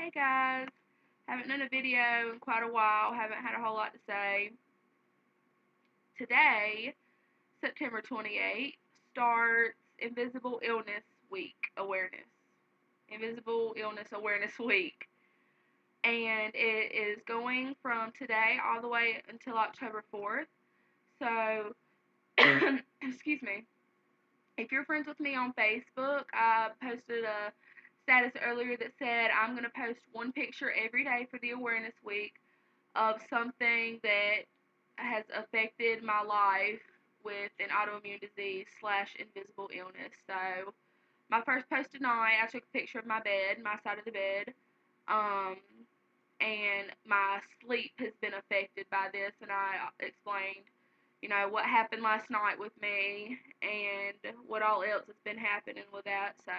Hey guys, haven't done a video in quite a while, haven't had a whole lot to say. Today, September 28th, starts Invisible Illness Week Awareness. Invisible Illness Awareness Week. And it is going from today all the way until October 4th. So, excuse me. If you're friends with me on Facebook, I posted a status earlier that said I'm going to post one picture every day for the awareness week of something that has affected my life with an autoimmune disease slash invisible illness. So my first post tonight, I took a picture of my bed, my side of the bed, um, and my sleep has been affected by this, and I explained, what happened last night with me and what all else has been happening with that. So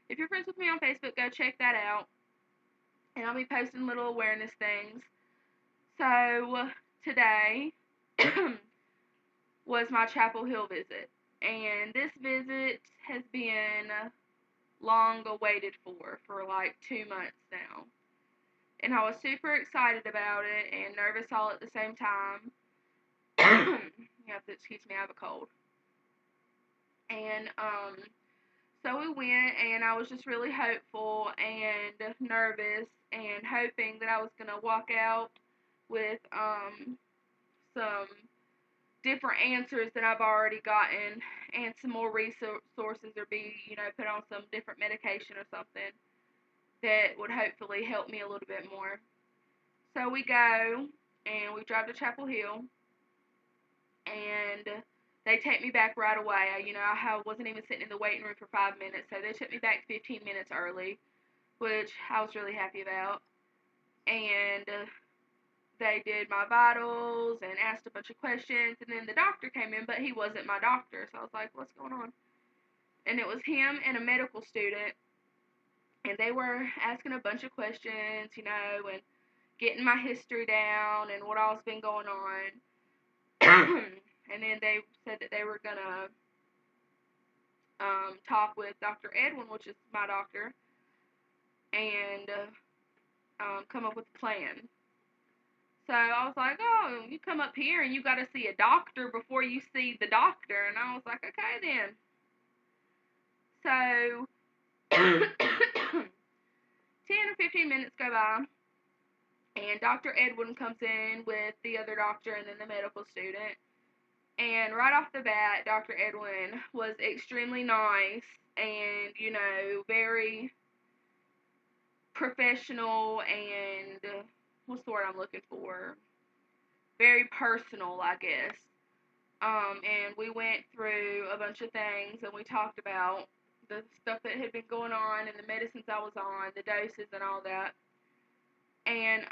if you're friends with me on Facebook, go check that out, and I'll be posting little awareness things. So today was my Chapel Hill visit, and this visit has been long awaited for like 2 months now. And I was super excited about it and nervous all at the same time. You have to excuse me, I have a cold. And so we went, and I was just really hopeful and nervous and hoping that I was gonna walk out with some different answers that I've already gotten and some more resources or be, put on some different medication or something that would hopefully help me a little bit more. So we go and we drive to Chapel Hill, and they take me back right away. I wasn't even sitting in the waiting room for 5 minutes, so they took me back 15 minutes early, which I was really happy about. And they did my vitals and asked a bunch of questions, and then the doctor came in, but he wasn't my doctor, so I was like, what's going on? And it was him and a medical student, and they were asking a bunch of questions, and getting my history down and what all's been going on. And then they said that they were going to talk with Dr. Edwin, which is my doctor, and come up with a plan. So I was like, oh, you come up here and you got to see a doctor before you see the doctor. And I was like, okay then. So 10 or 15 minutes go by, and Dr. Edwin comes in with the other doctor and then the medical student. And right off the bat, Dr. Edwin was extremely nice and, very professional and, what's the word I'm looking for? Very personal, I guess. And we went through a bunch of things, and we talked about the stuff that had been going on and the medicines I was on, the doses and all that. And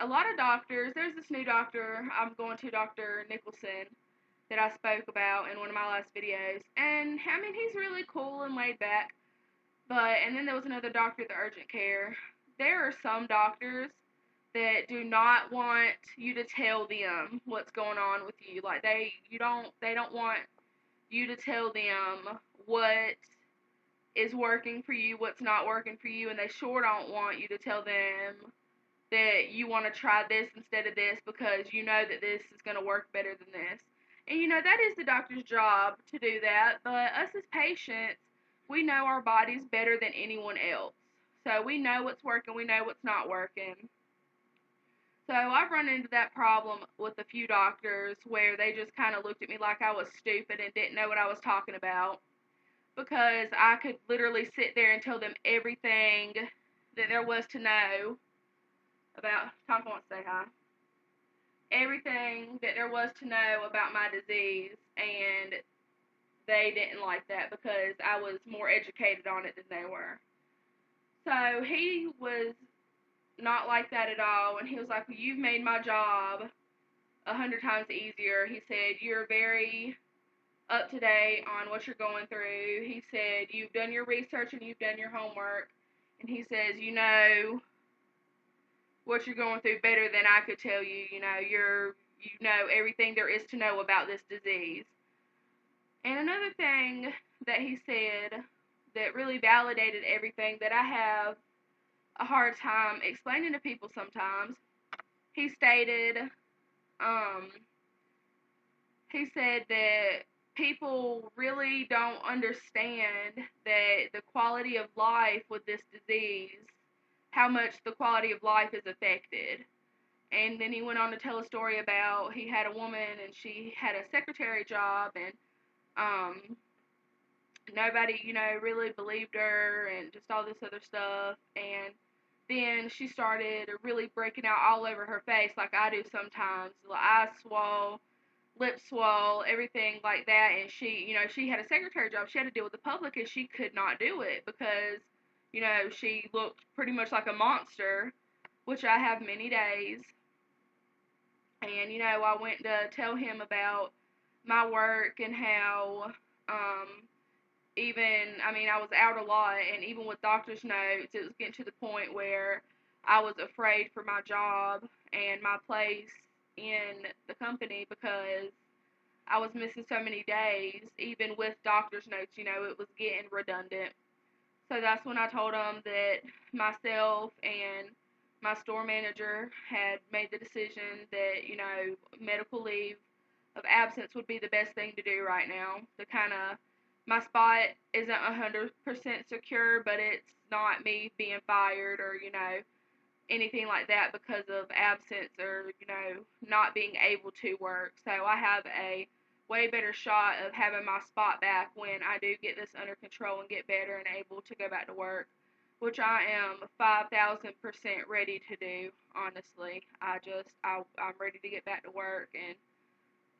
a lot of doctors, there's this new doctor I'm going to, Dr. Nicholson, that I spoke about in one of my last videos. And I mean, he's really cool and laid back. And then there was another doctor at the urgent care. There are some doctors that do not want you to tell them what's going on with you. Like they don't want you to tell them what is working for you, what's not working for you, and they sure don't want you to tell them that you want to try this instead of this because you know that this is going to work better than this. And that is the doctor's job to do that, but us as patients, we know our bodies better than anyone else. So we know what's working, we know what's not working. So I've run into that problem with a few doctors where they just kind of looked at me like I was stupid and didn't know what I was talking about because I could literally sit there and tell them everything that there was to know about. Tonka wants to say hi. Everything that there was to know about my disease, and they didn't like that because I was more educated on it than they were. So he was not like that at all, and he was like, well, you've made my job 100 times easier. He said, you're very up to date on what you're going through. He said, you've done your research and you've done your homework. And he says, you know what you're going through better than I could tell you. You know everything there is to know about this disease. And another thing that he said that really validated everything that I have a hard time explaining to people sometimes. He stated, um, he said that people really don't understand that the quality of life with this disease, how much the quality of life is affected. And then he went on to tell a story about he had a woman and she had a secretary job, and um, nobody, really believed her and just all this other stuff. And then she started really breaking out all over her face like I do sometimes. The eyes swole, lips swole, everything like that. And she had a secretary job. She had to deal with the public, and she could not do it because, she looked pretty much like a monster, which I have many days. And, I went to tell him about my work and how, I was out a lot, and even with doctor's notes, it was getting to the point where I was afraid for my job and my place in the company because I was missing so many days, even with doctor's notes, it was getting redundant. So that's when I told them that myself and my store manager had made the decision that, medical leave of absence would be the best thing to do right now. To kind of, my spot isn't 100% secure, but it's not me being fired or, anything like that because of absence or, not being able to work. So I have a way better shot of having my spot back when I do get this under control and get better and able to go back to work, which I am 5,000% ready to do, honestly. I'm ready to get back to work, and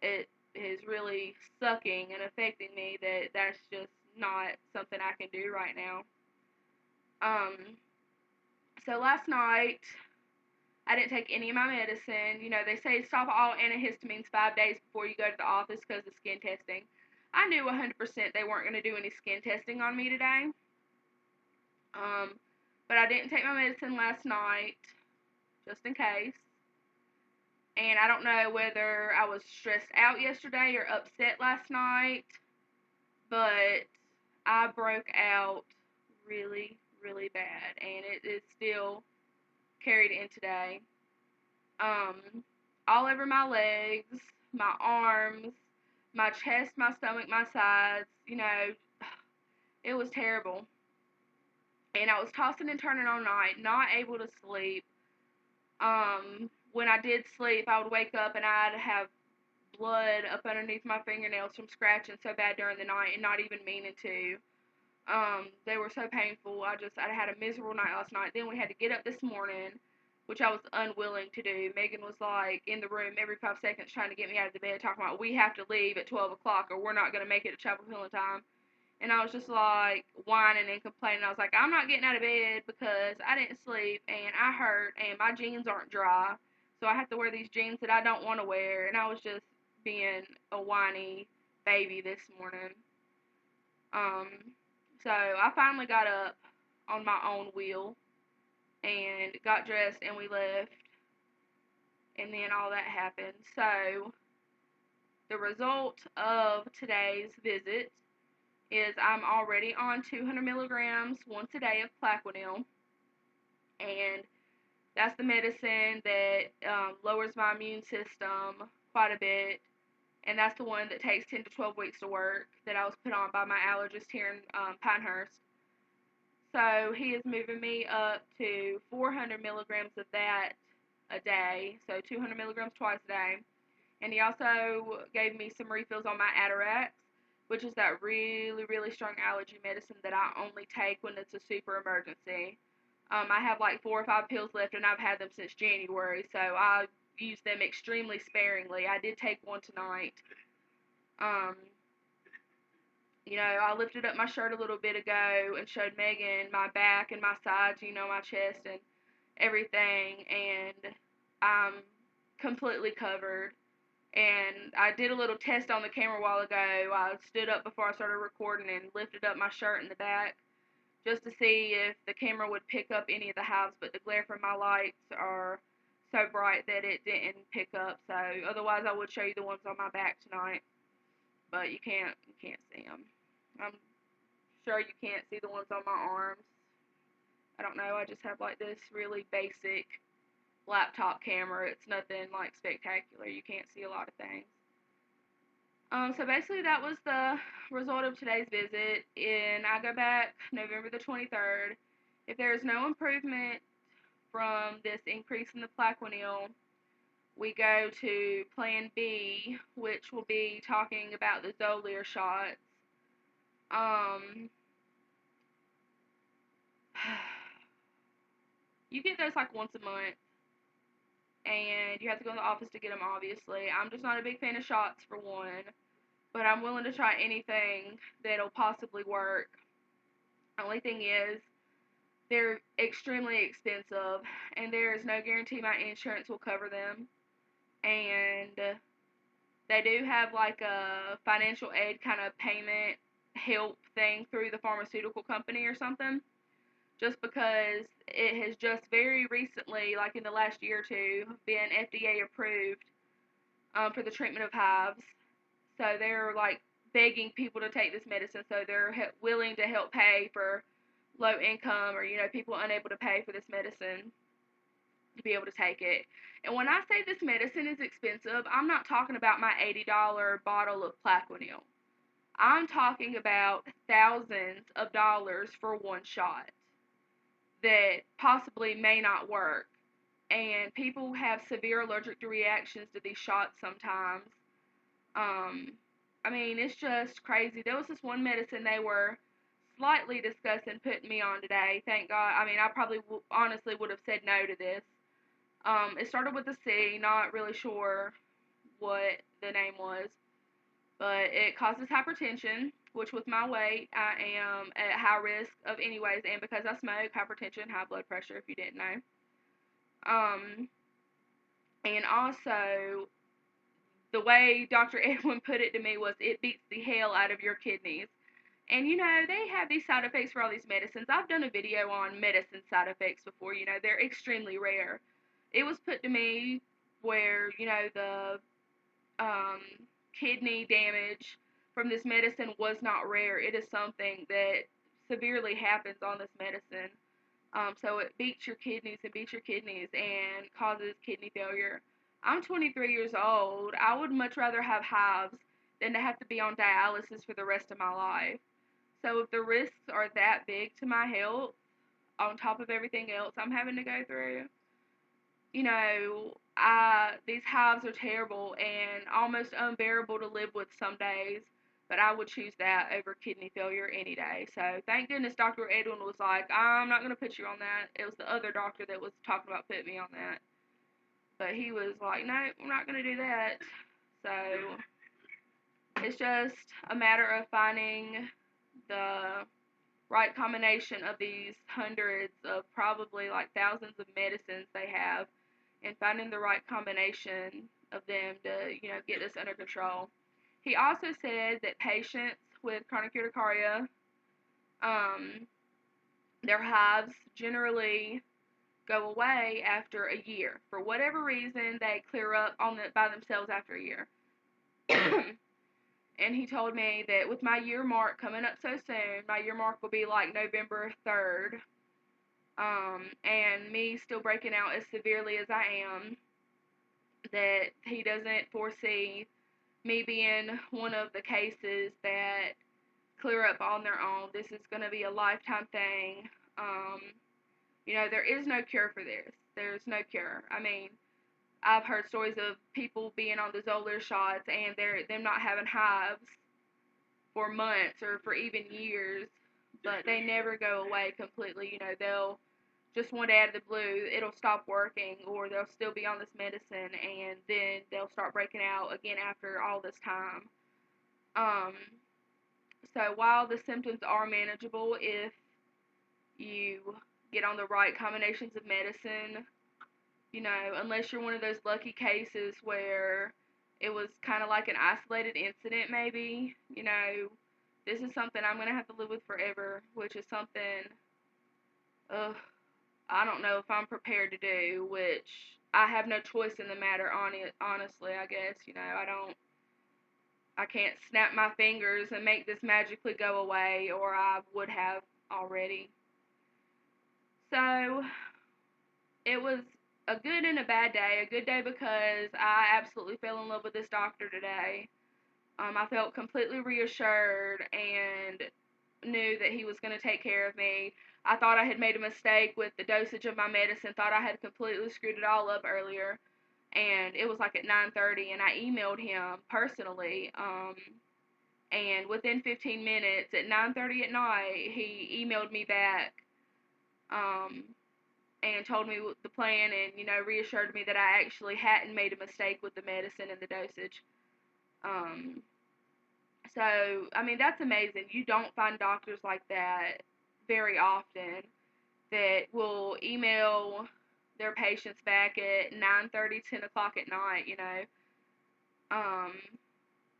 it is really sucking and affecting me that that's just not something I can do right now. So last night, I didn't take any of my medicine. They say stop all antihistamines 5 days before you go to the office because of skin testing. I knew 100% they weren't going to do any skin testing on me today. Um, but I didn't take my medicine last night, just in case. And I don't know whether I was stressed out yesterday or upset last night, but I broke out really, really bad, and it is still carried in today. Um, all over my legs, my arms, my chest, my stomach, my sides. It was terrible. And I was tossing and turning all night, not able to sleep. When I did sleep, I would wake up and I'd have blood up underneath my fingernails from scratching so bad during the night and not even meaning to. They were so painful. I had a miserable night last night. Then we had to get up this morning, which I was unwilling to do. Megan was like in the room every 5 seconds trying to get me out of the bed, talking about we have to leave at 12 o'clock or we're not going to make it to Chapel Hill in time. And I was just like whining and complaining. I was like, I'm not getting out of bed because I didn't sleep and I hurt and my jeans aren't dry. So I have to wear these jeans that I don't want to wear. And I was just being a whiny baby this morning. Um, so I finally got up on my own wheel and got dressed and we left. And then all that happened. So the result of today's visit is I'm already on 200 milligrams once a day of Plaquenil, and that's the medicine that lowers my immune system quite a bit, and that's the one that takes 10 to 12 weeks to work that I was put on by my allergist here in Pinehurst. So he is moving me up to 400 milligrams of that a day, so 200 milligrams twice a day. And he also gave me some refills on my Atarax, which is that really, really strong allergy medicine that I only take when it's a super emergency. I have like 4 or 5 pills left, and I've had them since January, so I use them extremely sparingly. I did take one tonight. Um, I lifted up my shirt a little bit ago and showed Megan my back and my sides, my chest and everything, and I'm completely covered. And I did a little test on the camera a while ago. I stood up before I started recording and lifted up my shirt in the back just to see if the camera would pick up any of the hives, but the glare from my lights are so bright that it didn't pick up. So otherwise I would show you the ones on my back tonight, but you can't see them. I'm sure you can't see the ones on my arms. I don't know. I just have like this really basic laptop camera. It's nothing like spectacular. You can't see a lot of things. So basically, that was the result of today's visit. And I go back November the 23rd. If there is no improvement from this increase in the plaquenil, we go to Plan B, which will be talking about the Xolair shots. Um, you get those like once a month, and you have to go in the office to get them. Obviously, I'm just not a big fan of shots for one, but I'm willing to try anything that'll possibly work. Only thing is, they're extremely expensive, and there is no guarantee my insurance will cover them. And they do have like a financial aid kind of payment help thing through the pharmaceutical company or something. Just because it has just very recently, like in the last year or two, been FDA approved for the treatment of hives. So they're like begging people to take this medicine. So they're willing to help pay for low income or people unable to pay for this medicine to be able to take it. And when I say this medicine is expensive, I'm not talking about my $80 bottle of Plaquenil. I'm talking about thousands of dollars for one shot that possibly may not work. And people have severe allergic reactions to these shots sometimes. Um, I mean, it's just crazy. There was this one medicine they were slightly discussing putting me on today. Thank God. I mean, I probably honestly would have said no to this. It started with a C, not really sure what the name was, but it causes hypertension, which with my weight, I am at high risk of anyways, and because I smoke, hypertension, high blood pressure, if you didn't know. Um, and also, the way Dr. Edwin put it to me was it beats the hell out of your kidneys. And they have these side effects for all these medicines. I've done a video on medicine side effects before. They're extremely rare. It was put to me where, the um, kidney damage from this medicine was not rare. It is something that severely happens on this medicine. So it beats your kidneys and beats your kidneys and causes kidney failure. I'm 23 years old. I would much rather have hives than to have to be on dialysis for the rest of my life. So if the risks are that big to my health, on top of everything else I'm having to go through, these hives are terrible and almost unbearable to live with some days. But I would choose that over kidney failure any day. So thank goodness Dr. Edwin was like, I'm not going to put you on that. It was the other doctor that was talking about putting me on that. But he was like, no, we're not going to do that. So it's just a matter of finding the right combination of these hundreds of probably like thousands of medicines they have and finding the right combination of them to, get this under control. He also said that patients with chronic urticaria, um, their hives generally go away after a year. For whatever reason, they clear up by themselves after a year. And he told me that with my year mark coming up so soon, my year mark will be like November 3rd, and me still breaking out as severely as I am, that he doesn't foresee me being one of the cases that clear up on their own. This is going to be a lifetime thing. Um, there is no cure for this. There's no cure. I mean, I've heard stories of people being on the Xolair shots and them not having hives for months or for even years, but they never go away completely. They'll just one day out of the blue, it'll stop working, or they'll still be on this medicine, and then they'll start breaking out again after all this time. Um, so while the symptoms are manageable if you get on the right combinations of medicine, unless you're one of those lucky cases where it was kind of like an isolated incident, maybe, this is something I'm going to have to live with forever, which is something, I don't know if I'm prepared to do, which I have no choice in the matter, honestly, I guess, I can't snap my fingers and make this magically go away, or I would have already. So it was a good and a bad day. A good day because I absolutely fell in love with this doctor today. I felt completely reassured and knew that he was going to take care of me. I thought I had made a mistake with the dosage of my medicine, thought I had completely screwed it all up earlier. And it was like at 9:30, and I emailed him personally. And within 15 minutes, at 9:30 at night, he emailed me back um, and told me the plan, and reassured me that I actually hadn't made a mistake with the medicine and the dosage. Um, So, I mean, that's amazing. You don't find doctors like that very often that will email their patients back at 9:30, 10 o'clock at night. Um,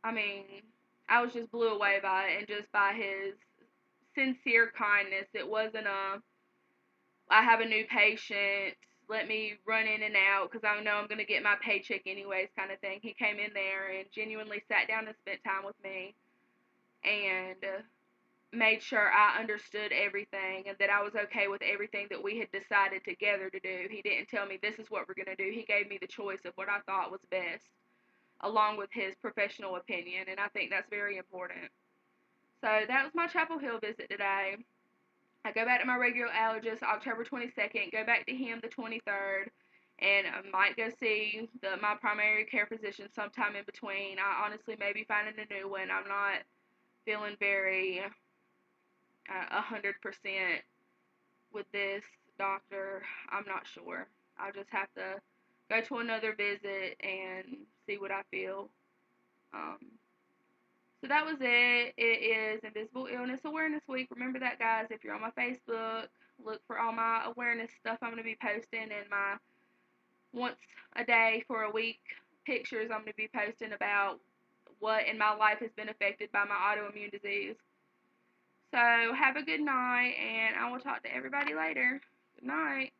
I mean, I was just blew away by it and just by his sincere kindness. It wasn't I have a new patient, let me run in and out because I know I'm going to get my paycheck anyways kind of thing. He came in there and genuinely sat down and spent time with me and made sure I understood everything and that I was okay with everything that we had decided together to do. He didn't tell me this is what we're going to do. He gave me the choice of what I thought was best, along with his professional opinion, and I think that's very important. So that was my Chapel Hill visit today. I go back to my regular allergist October 22nd, go back to him the 23rd, and I might go see my primary care physician sometime in between. I honestly may be finding a new one. I'm not feeling very 100% with this doctor. I'm not sure. I'll just have to go to another visit and see what I feel. Um, so that was it. It is Invisible Illness Awareness Week. Remember that, guys. If you're on my Facebook, look for all my awareness stuff I'm going to be posting and my once a day for a week pictures I'm going to be posting about what in my life has been affected by my autoimmune disease. So have a good night, and I will talk to everybody later. Good night.